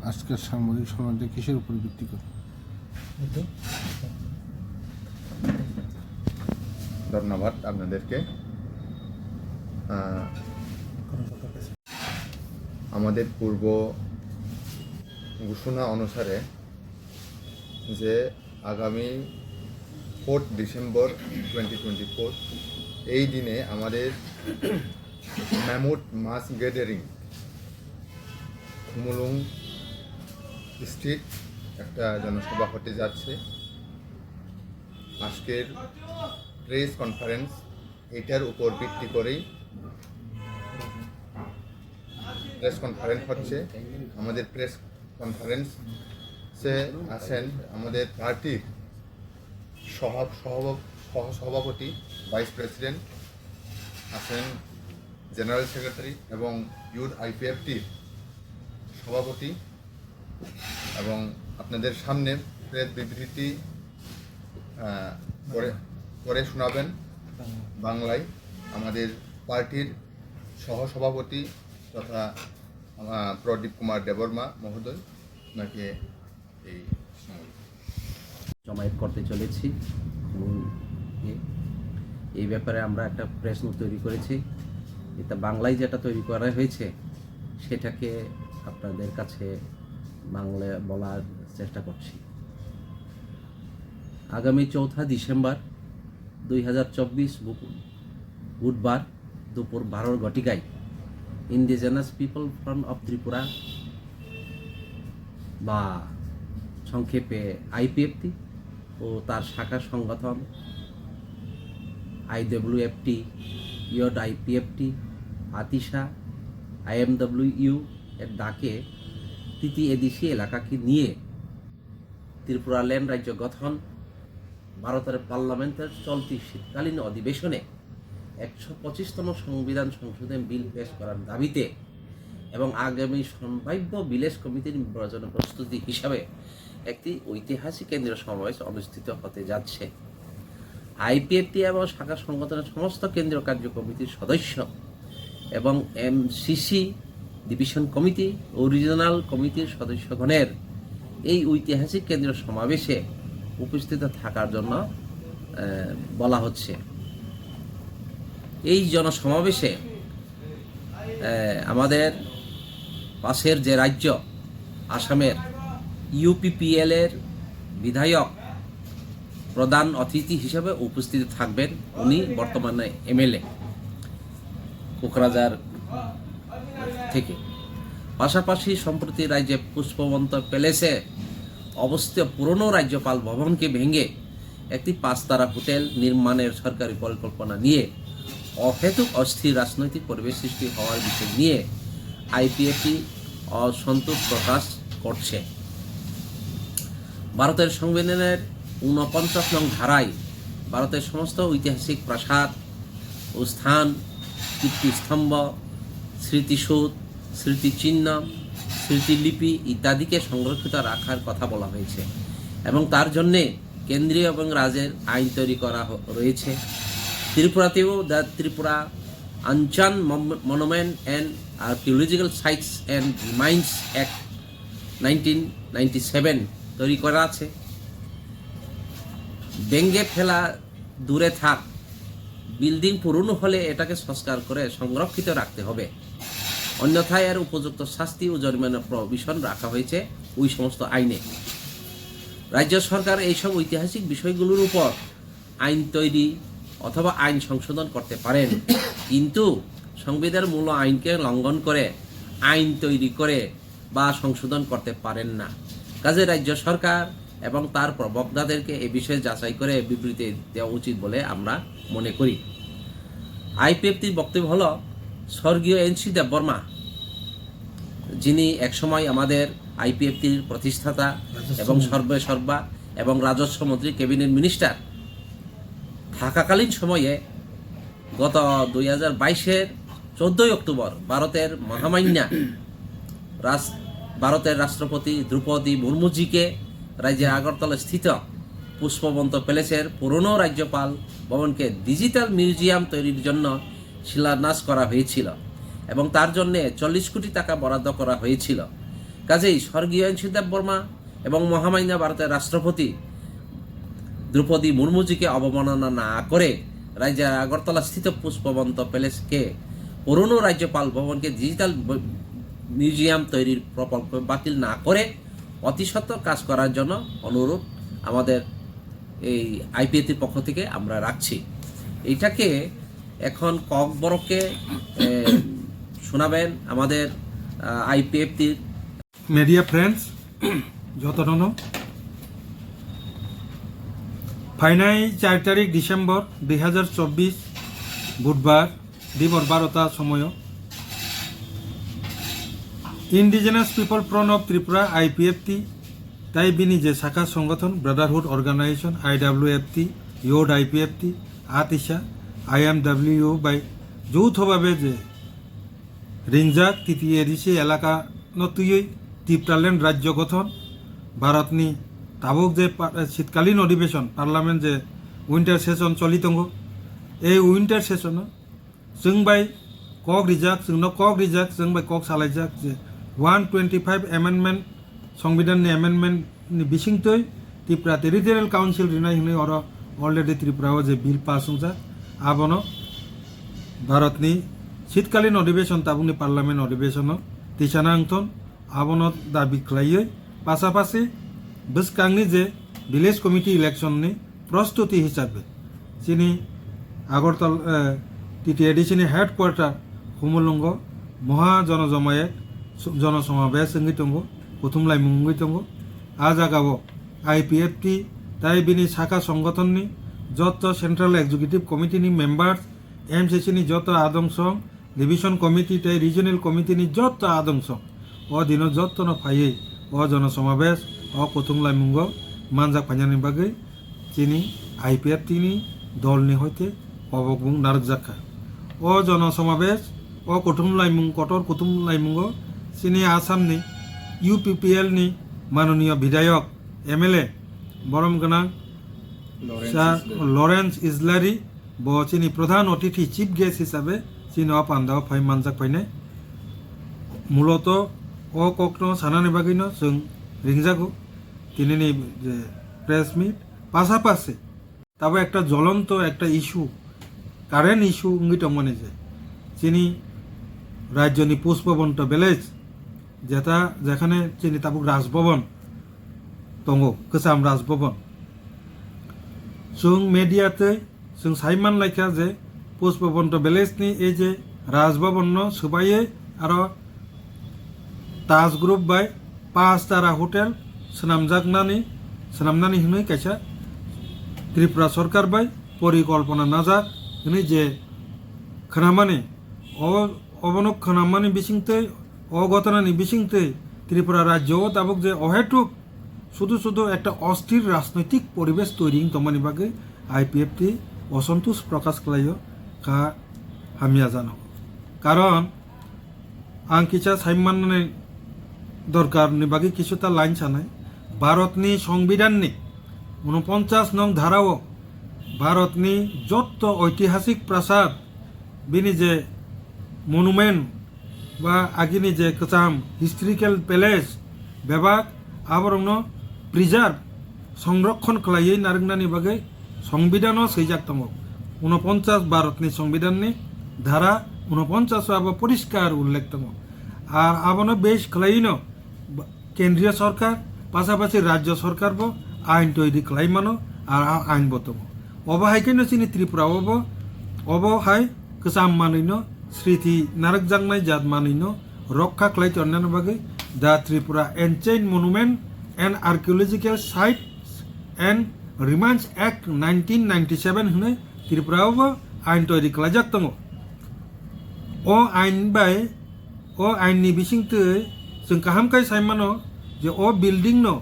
আজকের সাংবাদিক সমাজে কিসের উপর ভিত্তি করে? ধন্যবাদ আপনাদেরকে। আমাদের পূর্ব ঘোষণা অনুসারে যে আগামী 4 ডিসেম্বর 2024 এই দিনে আমাদের ম্যামুথ মাস গ্যাদারিং খুমুলুং স্ট্রিট একটা জনসভা হতে যাচ্ছে। আজকের প্রেস কনফারেন্স এটার উপর ভিত্তি করেই প্রেস কনফারেন্স হচ্ছে। আমাদের প্রেস কনফারেন্সে আছেন আমাদের পার্টির সহসভাপতি, ভাইস প্রেসিডেন্ট আছেন, জেনারেল সেক্রেটারি এবং ইউথ আইপিএফটির সভাপতি, এবং আপনাদের সামনে প্রেস বিবৃতি করে শোনাবেন বাংলায় আমাদের পার্টির সহসভাপতি তথা প্রদীপ কুমার দেববর্মা মহোদয়। ওনাকে এই জমায়েত করতে চলেছি। এই ব্যাপারে আমরা একটা প্রেস নোট তৈরি করেছি। এটা বাংলায় যেটা তৈরি করা হয়েছে সেটাকে আপনাদের কাছে বাংলায় বলার চেষ্টা করছি। আগামী 4 ডিসেম্বর 2024 বুধবার দুপুর 12 ঘটিকায় indigenous people front of Tripura বা সংক্ষেপে আইপিএফটি ও তার শাখা সংগঠন আইডব্লিউএফটি, ইয়ড আইপিএফটি, আতিশা, আইএমডব্লিউ এর ডাকে তৃতীয় এদেশি এলাকাকে নিয়ে ত্রিপুরাল্যান্ড রাজ্য গঠন ভারতের পার্লামেন্টের চলতি শীতকালীন অধিবেশনে 125তম সংবিধান সংশোধন বিল পেশ করার দাবিতে এবং আগামী সম্ভাব্য বিলেস কমিটির নির্বাচনের প্রস্তুতি হিসাবে একটি ঐতিহাসিক কেন্দ্রীয় সমাবেশ অনুষ্ঠিত হতে যাচ্ছে। আইপিএফটি এবং শাখা সংগঠনের সমস্ত কেন্দ্রীয় কার্য কমিটির সদস্য এবং এমসিসি ডিভিশন কমিটি ও রিজনাল কমিটির সদস্যগণের এই ঐতিহাসিক কেন্দ্রীয় সমাবেশে উপস্থিত থাকার জন্য বলা হচ্ছে। এই জনসমাবেশে আমাদের পাশের যে রাজ্য আসামের ইউপিপিএল এর বিধায়ক প্রধান অতিথি হিসেবে উপস্থিত থাকবেন। উনি বর্তমানে এমএলএ কোকরাঝার থেকে। পাশাপাশি সম্প্রতি রাজ্যে পুষ্পবন্ত প্যালেসে অবস্থিত পুরনো রাজ্যপাল ভবনকে ভেঙে একটি 5 তারা হোটেল নির্মাণের সরকারি পরিকল্পনা নিয়ে অহেতুক অস্থির রাজনৈতিক পরিবেশ সৃষ্টি হওয়ার বিষয় নিয়ে আইপিএফটি অসন্তোষ প্রকাশ করছে। ভারতের সংবিধানের 49 নং ধারায় ভারতের সমস্ত ঐতিহাসিক প্রাসাদ ও স্থান, কীর্তিস্তম্ভ, স্মৃতিসৌধ, স্মৃতিচিহ্ন, স্মৃতিলিপি ইত্যাদিকে সংরক্ষিত রাখার কথা বলা হয়েছে এবং তার জন্যে কেন্দ্রীয় এবং রাজ্যের আইন তৈরি করা রয়েছে। ত্রিপুরাতেও the Tripura ancient monument and archaeological sites and remains act 1997 তৈরি করা আছে। ভেঙে ফেলা দূরে থাক, বিল্ডিং পুরনো হলে এটাকে সংস্কার করে সংরক্ষিত রাখতে হবে, অন্যথায় এর উপযুক্ত শাস্তি ও জরিমানার প্রভিশন রাখা হয়েছে ওই সমস্ত আইনে। রাজ্য সরকার এইসব ঐতিহাসিক বিষয়গুলোর উপর আইন তৈরি অথবা আইন সংশোধন করতে পারেন, কিন্তু সংবিধানের মূল আইনকে লঙ্ঘন করে আইন তৈরি করে বা সংশোধন করতে পারেন না। কাজে রাজ্য সরকার এবং তার প্রবক্তাদেরকে এ বিষয়ে যাচাই করে বিবৃতি দেওয়া উচিত বলে আমরা মনে করি। আইপিএফটির বক্তব্য হল, স্বর্গীয় এনসি দেববর্মা, যিনি একসময় আমাদের আইপিএফটির প্রতিষ্ঠাতা এবং সর্বা এবং রাজস্ব মন্ত্রী, ক্যাবিনেট মিনিস্টার থাকাকালীন সময়ে গত 2022-এর 14 অক্টোবর ভারতের মহামান্যা ভারতের রাষ্ট্রপতি দ্রৌপদী মুর্মুজিকে রাজ্যের আগরতলা স্থিত পুষ্পবন্ত প্যালেসের পুরনো রাজ্যপাল ভবনকে ডিজিটাল মিউজিয়াম তৈরির জন্য শিলান্যাস করা হয়েছিল এবং তার জন্য 40 কোটি টাকা বরাদ্দ করা হয়েছিল। কাজেই স্বর্গীয় এনসি দেববর্মা এবং মহামান্য ভারতের রাষ্ট্রপতি দ্রৌপদী মুর্মুজিকে অবমাননা না করে রাজ্যের আগরতলা স্থিত পুষ্পবন্ত প্যালেসকে পুরনো রাজ্যপাল ভবনকে ডিজিটাল মিউজিয়াম তৈরির প্রকল্প বাতিল না করে অতি সত্বর কাজ করার জন্য অনুরোধ আমাদের এই আইপিএফটির পক্ষ থেকে আমরা রাখছি। এইটাকে এখন ককবরককে শোনাবেন আমাদের আইপিএফটির মিডিয়া ফ্রেন্ডস যতন ফাইনাই 4 তারিখ ডিসেম্বর 2024 বুধবার দিবর 12টা সময় indigenous people front of Tripura IPFT তাই বিনি যে শাখা সংগঠন ব্রাদারহুড অর্গানাইজেশন আইডব্লিউএফটি ইউড আইপিএফটি আতিশা আইএমডব্লিউ বাই যৌথভাবে যে রিংজাক তৃতীয় ঋষি এলাকা নতুই ত্রিপুরাল্যান্ড রাজ্য গঠন ভারতনি তাবুক যে শীতকালীন অধিবেশন পার্লামেন্ট যে উইন্টার সেশন চলিতঙ্গ এই উইন্টার সেশন जों बाय कक रिजाक जोंनो कक रिजाक जों बाय कक सालायजाक जे 125 एमेन्डमेंट संविधाननि एमेन्डमेंटनि बिसिंतै त्रिपुरा टेरिटरियेल काउन्सिल रिनाय हनै अर अलरेडि त्रिपुरायाव जे बिल पास जाक आबनो भारतनि शीतकालीन अधिवेशन ताबुंनि पार्लामेंट अधिवेशन तिसानांथन आबनो दाबि खालायो पासापासि बसकांनि जे विलेज कमिटि इलेक्शननि प्रस्तुति हिसाबै जिनि आगरतला तृतीय एडिशननि हेडक्वार्टार हुमुलुंग महाजनजमाये जनसमावेश संगि दङ कुथुमलाय मुंगै दङ आ जागाव आईपीएफटी ताई बिनि शाखा संगठननि जत सेंट्रल एक्जिक्यूटिव कमिटिनि मेम्बार्स एमसीसीनि जत आदंसं डिविजन कमिटि ताई रिजनल कमिटिनि जत आदंसं अ दिन जतन फायै अ जनसमावेश अ कुथुमलाय मुंग मानजाक फाइनानि बागै जिनि आईपीएफटीनि दलनि हयते अबगुं नारजाखा अ जनसमावेश अ कुथुमलायमुं कटर कुथुमलायमुंग सिनि आसामनि यूपीपीएलनि माननीय विधायक एमएलए बरम गनां लरेंस इजलारी ब चिनि प्रधान अतिथि चीफ गेस्ट हिसाबै चिनो पान्दाव फाइ मानजाक फाइनाय मूलत अ ककनो सानानि बागैनो जों रिंजागो तिनिनि जे प्रेस मिट पासापासि ताबो एकटा ज्वलंत एकटा इस्यू কারেন্ট ইস্যু ইঙ্গিত মনে যায় চিনি রাজ্যনি পুষ্পবন্ত ভিলেজ যেটা যেখানে চিনি তাবুক রাজভবন দङ गोजाम राजभवन जों मेडियाते जों साइमान लायखा जे पुष्पबন্ত ভিলেজनि এই যে राजभवन सोबायै आरो ताज ग्रुप बाय 5 तारा होटेल सोनामनानै हनै कायसा त्रिपुरा सरकार बाय परिकल्पना नाजाक हनै जे खोनामानि अबनक खोनामानि बिसिंतै अघटनानि बिसिंतै त्रिपुरा राज्यआव दाबुक जे अहेतुक शुधु शुधु एक अस्थिर राजनैतिक परिवेश तैरि तमानि बागै आईपीएफटी असंतोष प्रकाश खालायो का हामिया जानो कारण आं किसा साइमाननि दरकारनि बागै किछुता लाइन सानाय भारतनि संविधाननि 49 नং धाराव भारतनि जत ऐतिहासिक प्रासाद बिनि जे मनुमेन्ट बा आगिनि जे गोजाम हिस्टोरिकल पैलेस बेबाग आबरंनो प्रिजार्व संरक्षण खालायै नारंगनानि बागै संविधानाव सैजाक दङ 49 भारतनि संविधाननि धारा 49 आबो परिष्कार उल्लेख दङ आर आबनो बेस खालायैनो केंद्रीय सरकार पासापासि राज्य सरकारबो आइन तैरि खालायमानो आर आइनबो दङ अबहायखैनो चिनि त्रिपुरायावबो अबहाय गोजाम मानैनो स्मृति नारकजांनाय जात मानैनो रक्षा खालायथरनायनि बागै the Tripura ancient monument and archaeological sites and remains act 1997 हनै त्रिपुरायावबो आइन तैरि खालायजाक दङ अ आइन बाय अ आइननि बिसिंतै जों काहामखाय साइमानो जे अ बिल्डिं नो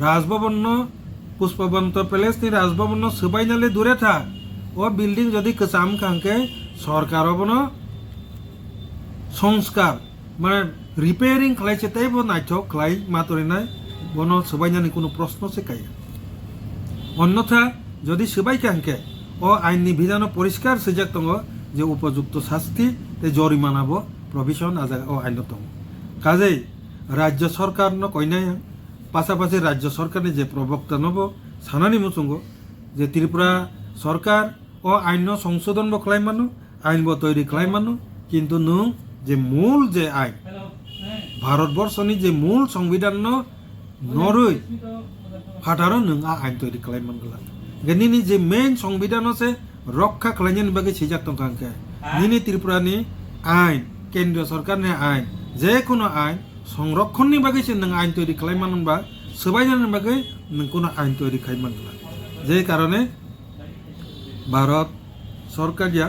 राजभवन नो पुष्पबন্ত पैलेसनि राजभवन नो सोबायनाले दूरे था अ बिल्डिं जदि गोजाम खांके सरकार बनो संस्कार माने रिपेयरिंग खालायसे तैबो नायथक खालाय मातरिनाय बनो सोबायनानि कोनो प्रश्न से काया अन्यथा जदि सोबाय खांके अ आइननि बिधानो परिष्कार सैजाक दङ जे उपयुक्त शास्ति ते जरिमानाबो प्रभिजन आजा अ आइन दङ काजै রাজ্য সরকার কইনাই পাশাপাশি রাজ্য সরকারের যে প্রবক্তা নব সানানি মুসুঙ্গ যে ত্রিপুরা সরকার ও আইন সংশোধন খাইমানো আইন তৈরি খাইমানো কিন্তু নং যে মূল যে আইন ভারতবর্ষনি যে মূল সংবিধান নরই ফাটারও নং আইন তৈরি খাইমানগলা নিনি যে মেইন সংবিধান আছে রক্ষা খাইনি বাকি সিজাক তংকাঙ্কে নিনি ত্রিপুরানি আইন কেন্দ্রীয় সরকারনি আইন যে কোনো আইন সংরক্ষণनि बागैसो नों आइन तैरि खालामनांबा सबाइनानि बागै नों कोनो आइन तैरि खालामनांगला जे कारणे भारत सरकारिया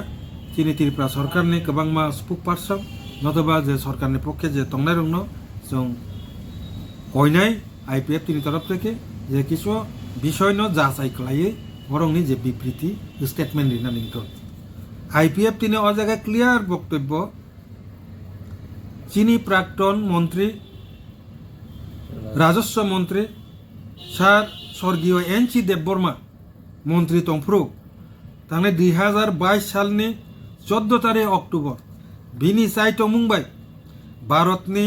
चिनि त्रिपुरा सरकारनि गोबांमा स्पुक पार्सन नतुबा जे सरकारनि पक्षे जे तंनाय रंनो जों कयनाय आईपीएफ तिनि तरफ থেকে যে কিছু বিষয় যাচাই খালাयै বরংনি যে বিবৃতি স্টেটমেন্ট লিरनानै दं आईपीएफ तिनि अ জায়গায় ক্লিয়ার বক্তব্য चीनी प्राक्तन मंत्री राजस्व मंत्री सार स्वर्गीय एन.सी. देबबर्मा मंत्री तंफ्रु थांनाय 2022 सालनि 14 तारिख अक्टोबर बिनि साइट मुंबाई भारतनि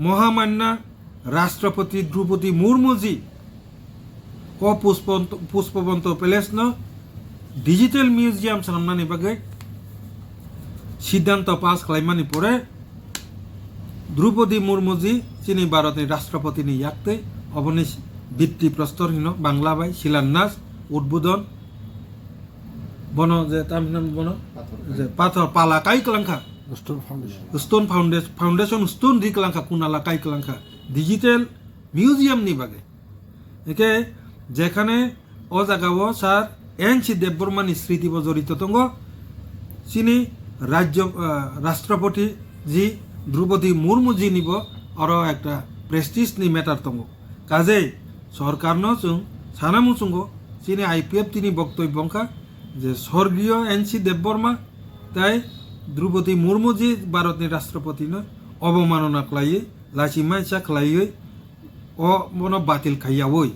महामान्य राष्ट्रपति द्रौपदी मुर्मुजी को पुष्पवंत पैलेसनो डिजिटल म्यूजियम खालामनायनि बागै सिद्धांत पास खालामनायनि परे द्रौपदी मुर्मुजी चीनी भारतनि राष्ट्रपतिनि याक्ते अबनि भित्ति प्रस्तरहीन बांग्ला बाय शिलान्यास उद्बोधन बन जे तामिलनाडु बन जे पाथर पाला काई कलंखा स्टोन फाउंडेशन स्टोन दी कलंखा कुनाला काई कलंखा डिजिटल म्यूजियम नि बागे एके जेखाने ओ जागाओ सार एन.सी. देबबर्मानि स्मृति जड़ित दङ चीनी राज्य राष्ट्रपति जी द्रौपदी मुर्मुजी निब और एक प्रेस्टिज नि मैटर दङ काजे सरकारनो जों सानामुसुंगो चीनी आईपीएफ तिनि बक्तव्यंखा जे स्वर्गीय एन.सी. देबबर्मा ताई द्रौपदी मुर्मुजी भारतनि राष्ट्रपतिनो अवमानना खालायै लासिमायसा खालायै अ बन बातिल खायावै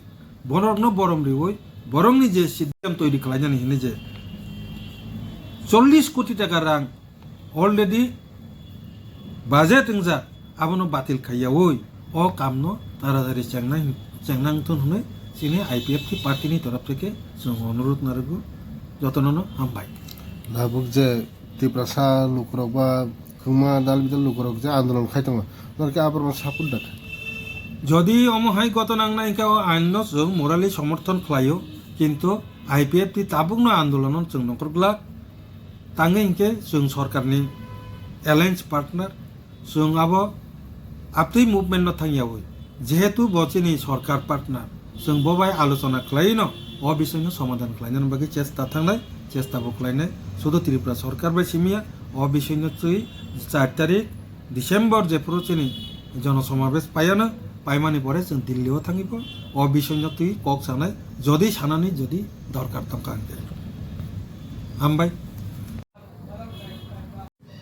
बनरनो बरमरिवै बरंनि जे सिद्धांत तैरि खालायनानै हिने जे 40 कोटी टाका रां अलरेडी बाजेट इंजा आबनो बातिल खायावै अ कामनो तारातारि चेंनांथन होने चीनी आईपीएफ की पार्टी तरफ থেকে जों अनुरोध नारगो যতনनो हामबाय लाबुक जे त्रिपुरा सा लुकरक बा खुमा दाल बिदल लुकरक जे आंदोलन खायतङ नरके आबरन सापुट दाख যদি অমহাই গত নাংনাইকা আইন जों मोराली समर्थन खालायो किन्तु आईपीएफ ती ताबुकनो आंदोलन जों नखरग्ला तांगे इनके जों सरकारनि एलायंस पार्टनार जों अब आपतै मुभमेंट थांयावै जेहेतु बचिनी सरकार पार्टनार जों बबाय आलोचना खालायनो अ विषयनो समाधान खालायनो बागै चेष्टा थांनाय चेष्टा खालायनाय शुद्ध त्रिपुरा सरकार बाय सिमिया अ विषयनो 4 तारिख डिसेम्बर जे प्रचिनी जनसमावेश पायानो पाइमानि परे जों दिल्लीआव थांगिब अ विषयनो कक सानाय जदि सानानै जदि दरकार दंखांगे हामबाय।